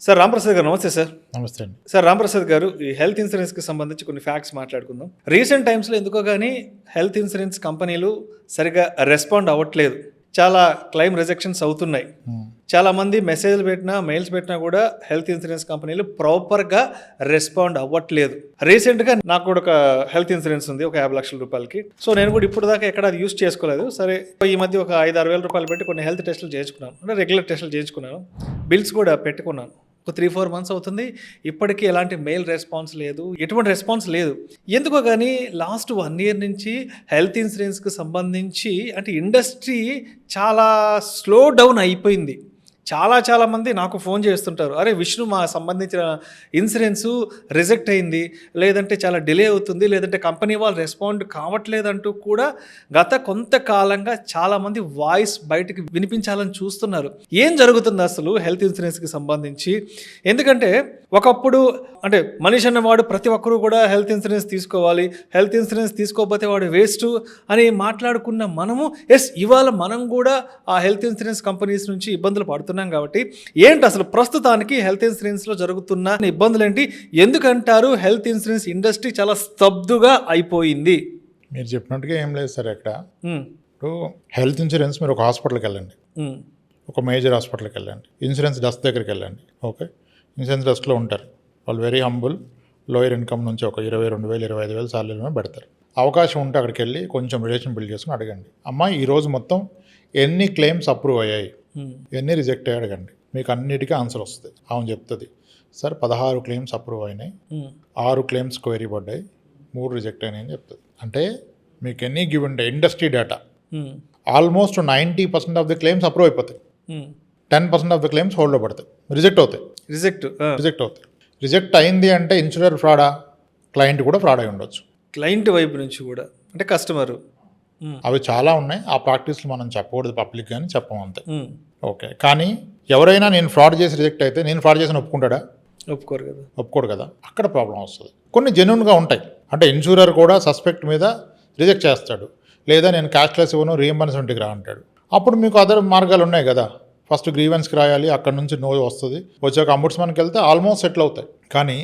Sir Ramprasad గారు నమస్తే sir. నమస్తే అండి. సార్ రాంప్రసాద్ గారు, ఈ హెల్త్ ఇన్సూరెన్స్కి సంబంధించి కొన్ని ఫ్యాక్ట్స్ మాట్లాడుకుందాం. రీసెంట్ టైమ్స్లో ఎందుకో కానీ హెల్త్ ఇన్సూరెన్స్ కంపెనీలు సరిగా రెస్పాండ్ అవ్వట్లేదు. చాలా క్లెయిమ్ రిజెక్షన్స్ అవుతున్నాయి. చాలామంది మెసేజ్లు పెట్టినా మెయిల్స్ పెట్టినా కూడా హెల్త్ ఇన్సూరెన్స్ కంపెనీలు ప్రాపర్గా రెస్పాండ్ అవ్వట్లేదు. రీసెంట్గా నాకు కూడా ఒక హెల్త్ ఇన్సూరెన్స్ ఉంది, ఒక 50 లక్షల రూపాయలకి. సో నేను కూడా ఇప్పుడు దాకా ఎక్కడ అది యూస్ చేసుకోలేదు. సరే, ఈ మధ్య ఒక 5-6 వేల రూపాయలు పెట్టి కొన్ని హెల్త్ టెస్టులు చేయించుకున్నాను, అంటే రెగ్యులర్ టెస్టులు చేయించుకున్నాను, బిల్స్ కూడా పెట్టుకున్నాను. ఒక 3-4 మంత్స్ అవుతుంది, ఇప్పటికీ ఎలాంటి మెయిల్ రెస్పాన్స్ లేదు, ఎటువంటి రెస్పాన్స్ లేదు. ఎందుకో కానీ లాస్ట్ 1 ఇయర్ నుంచి హెల్త్ ఇన్సూరెన్స్కి సంబంధించి అంటే ఇండస్ట్రీ చాలా స్లో డౌన్ అయిపోయింది. చాలా మంది నాకు ఫోన్ చేస్తుంటారు, అరే విష్ణు, మా సంబంధించిన ఇన్సూరెన్సు రిజెక్ట్ అయింది, లేదంటే చాలా డిలే అవుతుంది, లేదంటే కంపెనీ వాళ్ళు రెస్పాండ్ కావట్లేదంటూ కూడా గత కొంతకాలంగా చాలామంది వాయిస్ బయటకు వినిపించాలని చూస్తున్నారు. ఏం జరుగుతుంది అసలు హెల్త్ ఇన్సూరెన్స్కి సంబంధించి? ఎందుకంటే ఒకప్పుడు అంటే మనిషి అన్నవాడు ప్రతి ఒక్కరూ కూడా హెల్త్ ఇన్సూరెన్స్ తీసుకోవాలి, హెల్త్ ఇన్సూరెన్స్ తీసుకోకపోతే వాడు వేస్ట్ అని మాట్లాడుకున్న మనము ఇవాళ మనం కూడా ఆ హెల్త్ ఇన్సూరెన్స్ కంపెనీస్ నుంచి ఇబ్బందులు పడుతున్నాం. కాబట్టి ఏంటి అసలు ప్రస్తుతానికి హెల్త్ ఇన్సూరెన్స్లో జరుగుతున్న ఇబ్బందులు ఏంటి? ఎందుకంటారు హెల్త్ ఇన్సూరెన్స్ ఇండస్ట్రీ చాలా స్తబ్దుగా అయిపోయింది? మీరు చెప్పినట్టుగా ఏం లేదు సార్. ఇక్కడ ఇప్పుడు హెల్త్ ఇన్సూరెన్స్, మీరు ఒక హాస్పిటల్కి వెళ్ళండి, ఒక మేజర్ హాస్పిటల్కి వెళ్ళండి, ఇన్సూరెన్స్ డెస్క్ దగ్గరికి వెళ్ళండి. ఓకే, ఇన్సూరెన్స్ డెస్క్లో ఉంటారు వాళ్ళు, వెరీ హంబుల్, లోయర్ ఇన్కమ్ నుంచి ఒక 22,000 25,000 సాలరీలో పెడతారు. అవకాశం ఉంటే అక్కడికి వెళ్ళి కొంచెం రిలేషన్ బిల్డ్ చేసుకుని అడగండి, అమ్మా ఈరోజు మొత్తం ఎన్ని క్లెయిమ్స్ అప్రూవ్ అయ్యాయి, ఎన్ని రిజెక్ట్ అయ్యి అడగండి, మీకు అన్నిటికీ ఆన్సర్ వస్తుంది. అవును చెప్తుంది, సార్ 16 క్లెయిమ్స్ అప్రూవ్ అయినాయి, 6 క్లెయిమ్స్ క్వైరీ పడ్డాయి, 3 రిజెక్ట్ అయినాయి అని చెప్తుంది. అంటే మీకు ఎన్ని given industry data almost 90% of the claims approve అయిపోతాయి, 10% ఆఫ్ ది క్లెయిమ్స్ హోల్డ్లో పడతాయి, రిజెక్ట్ అవుతాయి. రిజెక్ట్ అయింది అంటే ఇన్సూరర్ ఫ్రాడా, క్లయింట్ కూడా ఫ్రాడ్ అయి ఉండొచ్చు, క్లయింట్ వైపు నుంచి కూడా, అంటే కస్టమరు. అవి చాలా ఉన్నాయి. ఆ ప్రాక్టీస్లు మనం చెప్పకూడదు పబ్లిక్ కానీ చెప్పం అంతే. ఓకే, కానీ ఎవరైనా నేను ఫ్రాడ్ చేసి రిజెక్ట్ అయితే నేను ఫ్రాడ్ చేసి ఒప్పుకుంటాడా? ఒప్పుకోడు కదా. అక్కడ ప్రాబ్లం వస్తుంది. కొన్ని జెన్యూన్గా ఉంటాయి, అంటే ఇన్సూరర్ కూడా సస్పెక్ట్ మీద రిజెక్ట్ చేస్తాడు, లేదా నేను క్యాష్లెస్ ఇవ్వను, రీఎంబర్స్మెంట్కి రా అంటాడు. అప్పుడు మీకు అదర్ మార్గాలు ఉన్నాయి కదా, ఫస్ట్ గ్రీవెన్స్కి రాయాలి, అక్కడ నుంచి నో వస్తుంది, వచ్చాక అంబుడ్స్మన్కి వెళ్తే ఆల్మోస్ట్ సెటిల్ అవుతాయి. కానీ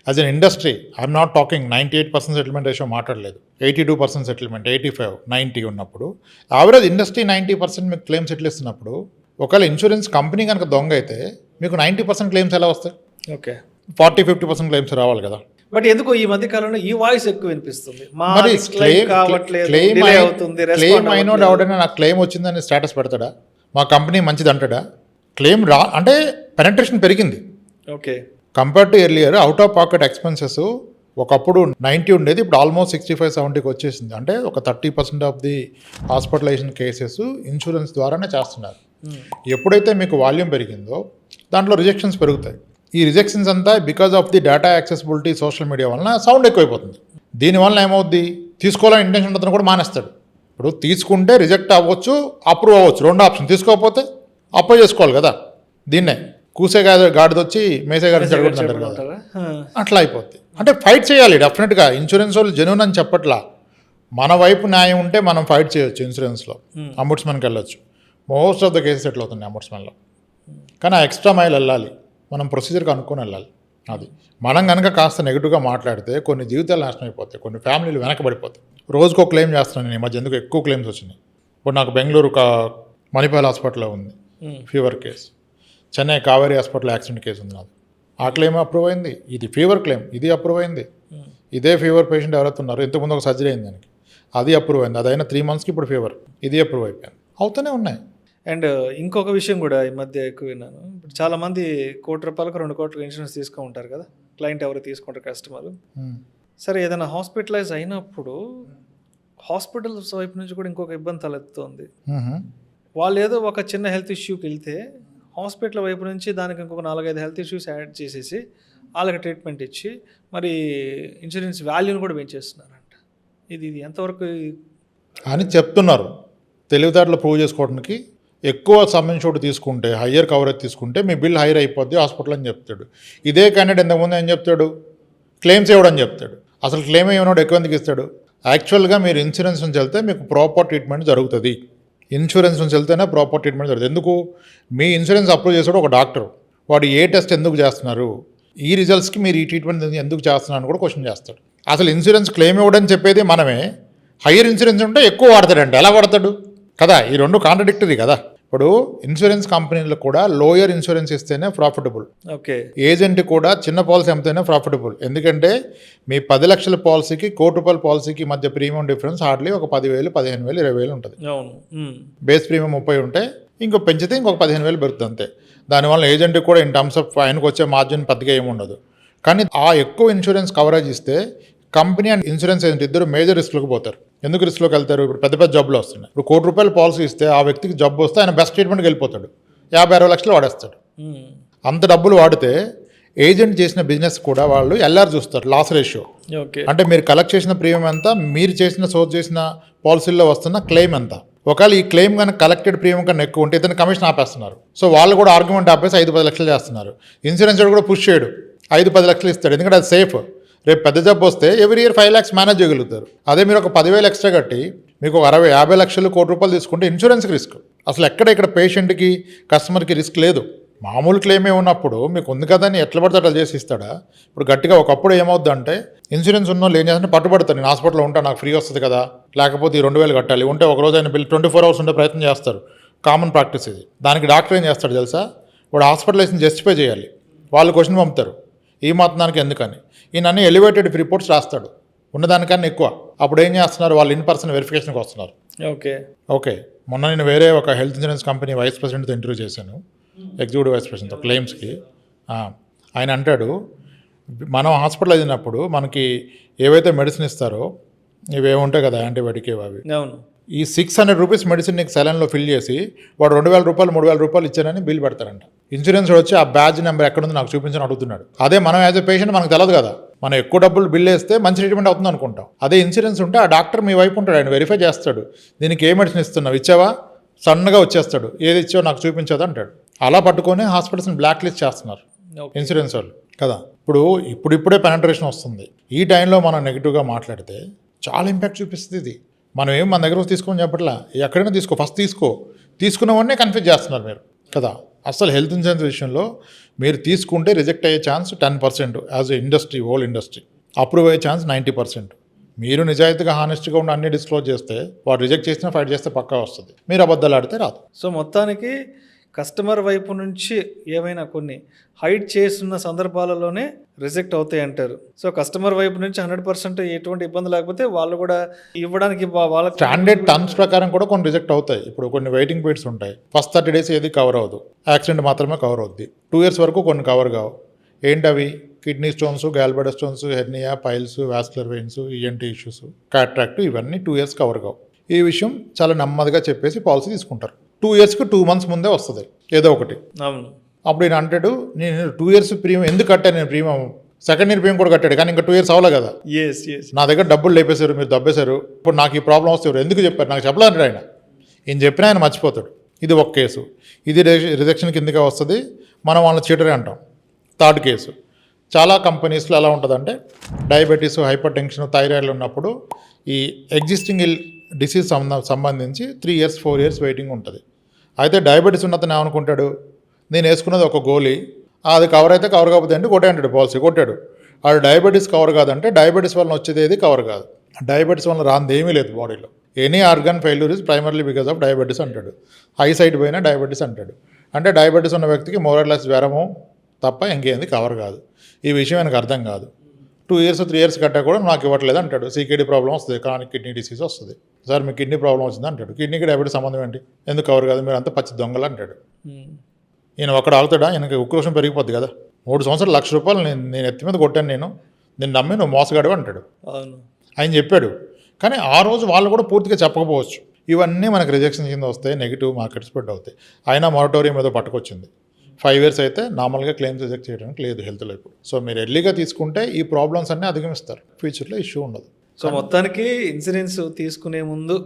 as an industry I'm not talking 98% settlement ratio మాట్లాడలేదు, 82% సెటిల్మెంట్, 85, 90 ఉన్నప్పుడు యావరేజ్ ఇండస్ట్రీ 90% మీకు క్లెయిమ్ సెటిల్ ఇస్తున్నప్పుడు, ఒకవేళ ఇన్సూరెన్స్ కంపెనీ కనుక దొంగ అయితే మీకు 90% క్లెయిమ్స్ ఎలా వస్తాయి? ఓకే, 40-50% క్లెయిమ్స్ రావాలి కదా. బట్ ఎందుకో ఈ మధ్య కాలంలో ఈ వాయిస్ ఎక్కువ వినిపిస్తుంది, మరి క్లెయిమ్ అయినోడు ఎవడైనా నాకు క్లెయిమ్ వచ్చిందని స్టేటస్ పెడతాడా? మా కంపెనీ మంచిది అంటాడా? క్లెయిమ్ అంటే పెనట్రేషన్ పెరిగింది. Okay, compare to earlier out of pocket expenses ఒకప్పుడు 90 ఉండేది, ఇప్పుడు ఆల్మోస్ట్ 65-70కి వచ్చేసింది. అంటే ఒక 30% of the hospitalisation cases insurance ద్వారానే చేస్తున్నారు. ఎప్పుడైతే మీకు వాల్యూమ్ పెరిగిందో దాంట్లో రిజెక్షన్స్ పెరుగుతాయి. ఈ రిజెక్షన్స్ అంతా because of the data accessibility, social media వలన సౌండ్ ఎక్కువైపోతుంది. దీనివల్ల ఏమవుద్ది, తీసుకోవాలని ఇంటెన్షన్ అతను కూడా మానేస్తాడు. ఇప్పుడు తీసుకుంటే రిజెక్ట్ అవ్వచ్చు, అప్రూవ్ అవ్వచ్చు, 2 ఆప్షన్. తీసుకోకపోతే అప్రూవ్ చేసుకోవాలి కదా. దీన్నే కూసే గాడిదొచ్చి మేసే గాడిని జరుగుతుంటారు కదా, అట్లా అయిపోద్ది. అంటే ఫైట్ చేయాలి డెఫినెట్గా. ఇన్సూరెన్స్ వాళ్ళు జెన్యూన్ అని చెప్పట్లా, మన వైపు న్యాయం ఉంటే మనం ఫైట్ చేయొచ్చు. ఇన్సూరెన్స్లో అంబుడ్స్మన్కి వెళ్ళొచ్చు, మోస్ట్ ఆఫ్ ద కేసెస్ ఎట్లా అవుతుంది అంబుడ్స్మన్లో. కానీ ఆ ఎక్స్ట్రా మైల్ వెళ్ళాలి, మనం ప్రొసీజర్కి అనుకుని వెళ్ళాలి. అది మనం కనుక కాస్త నెగిటివ్గా మాట్లాడితే కొన్ని జీవితాలు నాశనం అయిపోతాయి, కొన్ని ఫ్యామిలీలు వెనకబడిపోతాయి. రోజుకో క్లెయిమ్ చేస్తున్నాను నేను ఈ మధ్య, ఎందుకు ఎక్కువ క్లెయిమ్స్ వచ్చినాయి. ఇప్పుడు నాకు బెంగళూరు ఒక మణిపాల్ హాస్పిటల్లో ఉంది fever case, Chennai Kaveri hospital accident case ఉంది నాది. ఆ క్లెయిమ్ అప్రూవ్ అయింది, ఇది ఫీవర్ క్లెయిమ్, ఇది అప్రూవ్ అయింది. ఇదే ఫీవర్ పేషెంట్ ఎవరైతే ఉన్నారో ఇంతకుముందు ఒక సర్జరీ అయింది దానికి, అది అప్రూవ్ అయింది. అదైనా 3 మంత్స్కి ఇప్పుడు ఫీవర్, ఇది అప్రూవ్ అయిపోయింది. అవుతూనే ఉన్నాయి. అండ్ ఇంకొక విషయం కూడా ఈ మధ్య ఎక్కువ విన్నాను, ఇప్పుడు చాలామంది ₹1 కోటి 2 కోట్ల ఇన్సూరెన్స్ తీసుకుని ఉంటారు కదా, క్లయింట్ ఎవరు తీసుకుంటారు, కస్టమర్. సరే, ఏదైనా హాస్పిటలైజ్ అయినప్పుడు హాస్పిటల్స్ వైపు నుంచి కూడా ఇంకొక ఇబ్బంది తలెత్తుతుంది. వాళ్ళు ఏదో ఒక చిన్న హెల్త్ ఇష్యూకి వెళ్తే హాస్పిటల్ వైపు నుంచి దానికి ఇంకొక 4-5 హెల్త్ ఇష్యూస్ యాడ్ చేసేసి వాళ్ళకి ట్రీట్మెంట్ ఇచ్చి మరి ఇన్సూరెన్స్ వాల్యూని కూడా పెంచేస్తున్నారంట. ఇది ఎంతవరకు అని చెప్తున్నారు. తెలివితేటలు ప్రూవ్ చేసుకోవడానికి ఎక్కువ సమ్మెన్షూట్ తీసుకుంటే, హయ్యర్ కవరేజ్ తీసుకుంటే మీ బిల్ హైయర్ అయిపోద్ది హాస్పిటల్ అని చెప్తాడు. ఇదే క్యాండిడేట్ ఇంతకుముందు ఏం చెప్తాడు, క్లెయిమ్స్ ఇవ్వడని చెప్తాడు. అసలు క్లెయిమ్ ఏమన్నాడు, ఎక్కువ ఎందుకు ఇస్తాడు? యాక్చువల్గా మీరు ఇన్సూరెన్స్ నుంచి వెళ్తే మీకు ప్రాపర్ ట్రీట్మెంట్ జరుగుతుంది. ఇన్సూరెన్స్ నుంచి వెళ్తేనే ప్రాపర్ ట్రీట్మెంట్ జరుగుతుంది. ఎందుకు? మీ ఇన్సూరెన్స్ అప్రూవ్ చేసాడు ఒక డాక్టర్, వాడు ఏ టెస్ట్ ఎందుకు చేస్తున్నారు, ఈ రిజల్ట్స్కి మీరు ఈ ట్రీట్మెంట్ ఎందుకు చేస్తున్నారు అని కూడా క్వశ్చన్ చేస్తాడు. అసలు ఇన్సూరెన్స్ క్లెయిమ్ ఇవ్వడని చెప్పేది మనమే, హయ్యర్ ఇన్సూరెన్స్ ఉంటే ఎక్కువ వాడతాడండి. ఎలా వాడతాడు కదా, ఈ రెండు కాంట్రడిక్టరీ కదా. ఇప్పుడు ఇన్సూరెన్స్ కంపెనీలు కూడా లోయర్ ఇన్సూరెన్స్ ఇస్తేనే ప్రాఫిటబుల్, ఓకే, ఏజెంట్ కూడా చిన్న పాలసీ అమ్మితేనే ప్రాఫిటబుల్. ఎందుకంటే మీ 10 లక్షల పాలసీకి ₹1,00,00,000 పాలసీకి మధ్య ప్రీమియం డిఫరెన్స్ హార్డ్లీ ఒక 10,000, 15,000, 20,000 ఉంటుంది. అవును. బేస్ ప్రీమియం 30 ఉంటే ఇంకో పెంచితే ఇంకొక 15,000 పెరుగుతుంది అంతే. దానివల్ల ఏజెంట్కి కూడా ఇన్ టర్మ్స్ ఆఫ్ ఆయనకు వచ్చే మార్జిన్ పెద్దగా ఏమి ఉండదు. కానీ ఆ ఎక్కువ ఇన్సూరెన్స్ కవరేజ్ ఇస్తే కంపెనీ అండ్ ఇన్సూరెన్స్ ఏజెంట్ ఇద్దరు మేజర్ రిస్క్లోకి పోతారు. ఎందుకు రిస్క్లోకి వెళ్తారు? ఇప్పుడు పెద్ద పెద్ద జబ్బులు వస్తున్నాయి. ఇప్పుడు ₹1,00,00,000 పాలసీ ఇస్తే ఆ వ్యక్తికి జబ్బు వస్తే ఆయన బెస్ట్ ట్రీట్మెంట్కి వెళ్ళిపోతాడు, 50-60 లక్షలు వాడేస్తాడు. అంత డబ్బులు వాడితే ఏజెంట్ చేసిన బిజినెస్ కూడా వాళ్ళు ఎల్ఆర్ చూస్తారు, లాస్ రేషియో. ఓకే, అంటే మీరు కలెక్ట్ చేసిన ప్రీమియం ఎంత, మీరు సోర్స్ చేసిన పాలసీల్లో వస్తున్న క్లెయిమ్ ఎంత. ఒకవేళ ఈ క్లెయిమ్ కనుక కలెక్టెడ్ ప్రీమియం కన్నా ఎక్కువ ఉంటే ఇతను కమిషన్ ఆపేస్తున్నారు. సో వాళ్ళు కూడా ఆర్గ్యుమెంట్ ఆపేసి 5-10 లక్షలు చేస్తున్నారు. ఇన్సూరెన్స్ కూడా పుష్ చేయడు, 5-10 లక్షలు ఇస్తాడు, ఎందుకంటే అది సేఫ్. రేపు పెద్ద జబ్బు వస్తే ఎవ్రీ ఇయర్ 5 lakhs మేనేజ్ చేయగలుగుతారు. అదే మీరు ఒక 10,000 ఎక్స్ట్రా కట్టి మీకు 60-50 లక్షలు, ₹1,00,00,000 తీసుకుంటే ఇన్సూరెన్స్కి రిస్క్. అసలు ఇక్కడ పేషెంట్కి కస్టమర్కి రిస్క్ లేదు. మామూలు క్లెయిమే ఉన్నప్పుడు మీకు ఉంది కదా అని ఎట్లా పడితే అట్లా చేసి ఇస్తాడా? ఇప్పుడు గట్టిగా ఒకప్పుడు ఏమవుద్ది అంటే ఇన్సూరెన్స్ ఉన్న వాళ్ళు ఏం చేస్తారంటే పట్టుబడతారు, నేను హాస్పిటల్లో ఉంటా నాకు ఫ్రీ వస్తుంది కదా, లేకపోతే ఈ 2,000 కట్టాలి, ఉంటే ఒక రోజు ఆయన బిల్ 24 hours ఉండే ప్రయత్నం చేస్తారు. కామన్ ప్రాక్టీస్ ఇది. దానికి డాక్టర్ ఏం చేస్తాడు తెలుసా? వాడు హాస్పిటలైజేషన్ జస్టిఫై చేయాలి, వాళ్ళు క్వశ్చన్ పంపుతారు ఈ మాత్రానికి ఎందుకని. ఈయన అన్ని ఎలివేటెడ్ రిపోర్ట్స్ రాస్తాడు, ఉన్నదానికన్నా ఎక్కువ. అప్పుడు ఏం చేస్తున్నారు, వాళ్ళు ఇన్ పర్సన్ వెరిఫికేషన్కి వస్తున్నారు. ఓకే, మొన్న నేను వేరే ఒక హెల్త్ ఇన్సూరెన్స్ కంపెనీ వైస్ ప్రెసిడెంట్తో ఇంటర్వ్యూ చేశాను, ఎగ్జిక్యూటివ్ వైస్ ప్రెసిడెంట్తో క్లెయిమ్స్కి. ఆయన అంటాడు, మనం హాస్పిటలైజ్ అయినప్పుడు మనకి ఏవైతే మెడిసిన్ ఇస్తారో ఇవి ఉంటాయి కదా, యాంటీబయాటిక్ అవి, ఈ ₹600 మెడిసిన్ నీకు సెలన్లో ఫిల్ చేసి వాడు ₹2,000, ₹3,000 ఇచ్చానని బిల్ పెడతారంట. ఇన్సూరెన్స్ వచ్చి ఆ బ్యాడ్జ్ నెంబర్ ఎక్కడుంది నాకు చూపించని అడుగుతున్నాడు. అదే మనం యాజ్ ఎ పేషెంట్ మనకు తెలియదు కదా, మనం ఎక్కువ డబ్బులు బిల్ వేస్తే మంచి ట్రీట్మెంట్ అవుతుంది అనుకుంటాం. అదే ఇన్సూరెన్స్ ఉంటే ఆ డాక్టర్ మీ వైపు ఉంటాడు, ఆయన వెరిఫై చేస్తాడు, దీనికి ఏ మెడిసిన్ ఇస్తున్నావు, ఇచ్చావా, సన్నగా వచ్చేస్తాడు, ఏది ఇచ్చావో నాకు చూపించదు అంటాడు. అలా పట్టుకొని హాస్పిటల్స్ని బ్లాక్ లిస్ట్ చేస్తున్నారు ఇన్సూరెన్స్ వాళ్ళు కదా. ఇప్పుడిప్పుడే పెనట్రేషన్ వస్తుంది. ఈ టైంలో మనం నెగిటివ్గా మాట్లాడితే చాలా ఇంపాక్ట్ చూపిస్తుంది ఇది. మనం ఏం మన దగ్గర తీసుకొని చెప్పట్లా, ఎక్కడైనా తీసుకో, ఫస్ట్ తీసుకున్న వాడినే కన్ఫ్యూజ్ చేస్తున్నారు మీరు కదా. అసలు హెల్త్ ఇన్సూరెన్స్ విషయంలో మీరు తీసుకుంటే రిజెక్ట్ అయ్యే chance 10% as a industry, whole industry. Approve అయ్యే ఛాన్స్ 90%. మీరు నిజాయితీగా హానెస్ట్గా ఉండి అన్ని డిస్క్లోజ్ చేస్తే, వాడు రిజెక్ట్ చేసినా ఫైట్ చేస్తే పక్కా వస్తుంది. మీరు అబద్ధాలు ఆడితే రాదు. సో మొత్తానికి కస్టమర్ వైపు నుంచి ఏమైనా కొన్ని హైడ్ చేస్తున్న సందర్భాలలోనే రిజెక్ట్ అవుతాయి అంటారు. సో కస్టమర్ వైపు నుంచి 100% ఎటువంటి ఇబ్బంది లేకపోతే వాళ్ళు కూడా ఇవ్వడానికి వాళ్ళ స్టాండర్డ్ టర్మ్స్ ప్రకారం కూడా కొన్ని రిజెక్ట్ అవుతాయి. ఇప్పుడు కొన్ని వెయిటింగ్ పీరియడ్స్ ఉంటాయి. ఫస్ట్ 30 days ఏది కవర్ అవ్వదు, యాక్సిడెంట్ మాత్రమే కవర్ అవుద్ది. 2 years వరకు కొన్ని కవర్ కావు. ఏంటవి? Kidney stones, gallbladder stones, hernia, piles, vascular veins, ENT issues, cataract, ఇవన్నీ 2 years కవర్ కావు. ఈ విషయం చాలా నెమ్మదిగా చెప్పేసి పాలసీ తీసుకుంటారు. 2 yearsకి 2 months ముందే వస్తుంది ఏదో ఒకటి. అవును. అప్పుడు ఈయన అంటాడు, నేను 2 years ప్రీమియం ఎందుకు కట్టాను, నేను ప్రీమియం సెకండ్ ఇయర్ ప్రీమియం కూడా కట్టాడు, కానీ ఇంకా 2 years అవ్వలే కదా. నా దగ్గర డబ్బులు లేపేశారు, మీరు దబ్బేశారు, ఇప్పుడు నాకు ఈ ప్రాబ్లం వస్తే ఎందుకు చెప్పారు, నాకు చెప్పలేదంటాడు ఆయన. ఈయన చెప్పినా ఆయన మర్చిపోతాడు. ఇది ఒక కేసు. ఇది రిజెక్షన్ కిందగా వస్తుంది, మనం వాళ్ళని చీటరే అంటాం. 3rd కేసు, చాలా కంపెనీస్లో ఎలా ఉంటుందంటే డయాబెటీస్, హైపర్ టెన్షన్, థైరాయిడ్లు ఉన్నప్పుడు ఈ ఎగ్జిస్టింగ్ డిసీజ్ సంబంధించి 3 years 4 years వెయిటింగ్ ఉంటుంది. అయితే డయాబెటీస్ ఉన్నతను ఏమనుకుంటాడు, నేను వేసుకున్నది ఒక గోళీ, అది కవర్ అయితే కవర్ కాకపోతే అంటే కొట్టే అంటాడు, పాలసీ కొట్టాడు. అది డయాబెటీస్ కవర్ కాదంటే డయాబెటీస్ వలన వచ్చేది ఏది కవర్ కాదు. డయాబెటీస్ వలన రాంది ఏమీ లేదు బాడీలో. Any organ failure is primarily because of diabetes అంటాడు. హై సైడ్ పోయినా డయాబెటీస్ అంటాడు. అంటే డయాబెటీస్ ఉన్న వ్యక్తికి మోరల్లెస్ జ్వరము తప్ప ఇంకేంది కవర్ కాదు. ఈ విషయం ఆయనకు అర్థం కాదు. 2 years 3 years కట్టా కూడా నాకు ఇవ్వట్లేదు అంటాడు. సీకేడీ ప్రాబ్లం వస్తుంది, క్రానిక్ కిడ్నీ డిసీజ్ వస్తుంది. సార్ మీకు కిడ్నీ ప్రాబ్లం వచ్చింది అంటాడు. కిడ్నీకి డయాబెటీస్ సంబంధం ఏంటి, ఎందుకు కవర్ కాదు, మీరు అంతా పచ్చి దొంగలు అంటాడు. ఈయన ఒక్కడ ఆగుతాడా, ఈయనకి ఉక్రోషం పెరిగిపోద్ది కదా. 3 సంవత్సరాలు ₹1,00,000 నేను ఎత్తి మీద కొట్టాను, నేను నమ్మి నువ్వు మోసగాడు అంటాడు. ఆయన చెప్పాడు, కానీ ఆ రోజు వాళ్ళు కూడా పూర్తిగా చెప్పకపోవచ్చు. ఇవన్నీ మనకు రిజెక్షన్ కింద వస్తాయి, నెగిటివ్ మార్కెట్ స్ప్రెడ్ అవుతాయి. అయినా మొరటోరియం ఏదో పట్టుకొచ్చింది. 5 years అయితే నార్మల్గా క్లెయిమ్స్ రిజెక్ట్ చేయడానికి లేదు హెల్త్లో ఇప్పుడు. సో మీరు ఎర్లీగా తీసుకుంటే ఈ ప్రాబ్లమ్స్ అన్నీ అధిగమిస్తారు, ఫ్యూచర్లో ఇష్యూ ఉండదు. సో మొత్తానికి ఇన్సూరెన్స్ తీసుకునే ముందు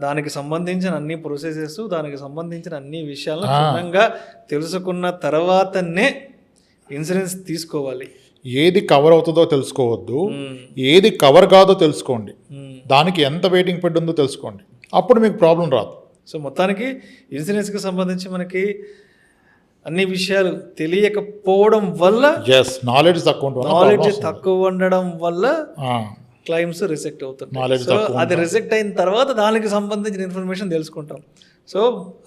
దానికి సంబంధించిన అన్ని ప్రొసెసెస్, దానికి సంబంధించిన అన్ని విషయాలను క్షుణ్ణంగా తెలుసుకున్న తర్వాతనే ఇన్సూరెన్స్ తీసుకోవాలి. ఏది కవర్ అవుతుందో తెలుసుకోవద్దు, ఏది కవర్ కాదో తెలుసుకోండి, దానికి ఎంత వెయిటింగ్ పీరియడ్ ఉందో తెలుసుకోండి, అప్పుడు మీకు ప్రాబ్లం రాదు. సో మొత్తానికి ఇన్సూరెన్స్కి సంబంధించి మనకి అన్ని విషయాలు తెలియకపోవడం వల్ల, ఎస్, నాలెడ్జ్ తక్కువ ఉంటుంది. నాలెడ్జ్ తక్కువ ఉండడం వల్ల క్లైమ్స్ రిజెక్ట్ అవుతుంది. Knowledge సో అది రిజెక్ట్ అయిన తర్వాత దానికి సంబంధించిన ఇన్ఫర్మేషన్ తెలుసుకుంటాం. సో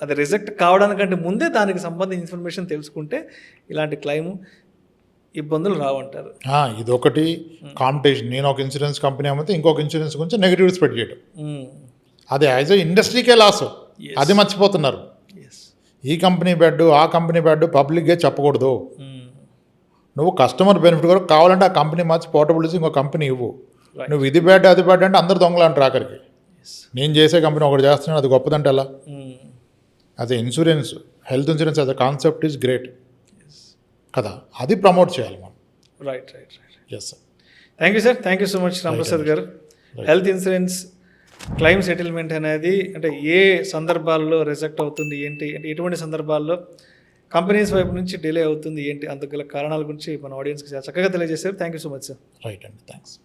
అది రిజెక్ట్ కావడానికంటే ముందే దానికి సంబంధించిన ఇన్ఫర్మేషన్ తెలుసుకుంటే ఇలాంటి క్లైమ్ ఇబ్బందులు రావంటారు. ఇదొకటి కాంపిటీషన్. నేను ఒక ఇన్సూరెన్స్ కంపెనీ అమ్మితే ఇంకొక ఇన్సూరెన్స్ గురించి నెగిటివ్ స్ప్రెడ్ చేయడం, అది యాజ్ ఎ ఇండస్ట్రీకే లాస్. అది మర్చిపోతున్నారు. ఈ కంపెనీ బెడ్ ఆ కంపెనీ బెడ్ పబ్లిక్గా చెప్పకూడదు. నువ్వు కస్టమర్ బెనిఫిట్ కూడా కావాలంటే ఆ కంపెనీ మార్చి పోర్టబుల్స్ ఇంకో కంపెనీ ఇవ్వు. నువ్వు ఇది బ్యాడ్ అది బ్యాడ్ అంటే అందరు దొంగలు అంటారు ఆఖరికి. నేను చేసే కంపెనీ ఒకటి చేస్తున్నాను, అది గొప్పదంటే ఎలా? As a insurance, health insurance as a concept is great కదా, అది ప్రమోట్ చేయాలి మనం. Right right right. Yes sir. Thank you sir, thank you so much Ramprasad garu. Health insurance claim settlement అనేది అంటే ఏ సందర్భాల్లో రిజెక్ట్ అవుతుంది ఏంటి, అంటే ఎటువంటి సందర్భాల్లో కంపెనీస్ వైపు నుంచి డిలే అవుతుంది ఏంటి, అందుకు గల కారణాల గురించి మన ఆడియన్స్కి చక్కగా తెలియజేశారు. Thank you so much sir. Right అండి, థ్యాంక్స్.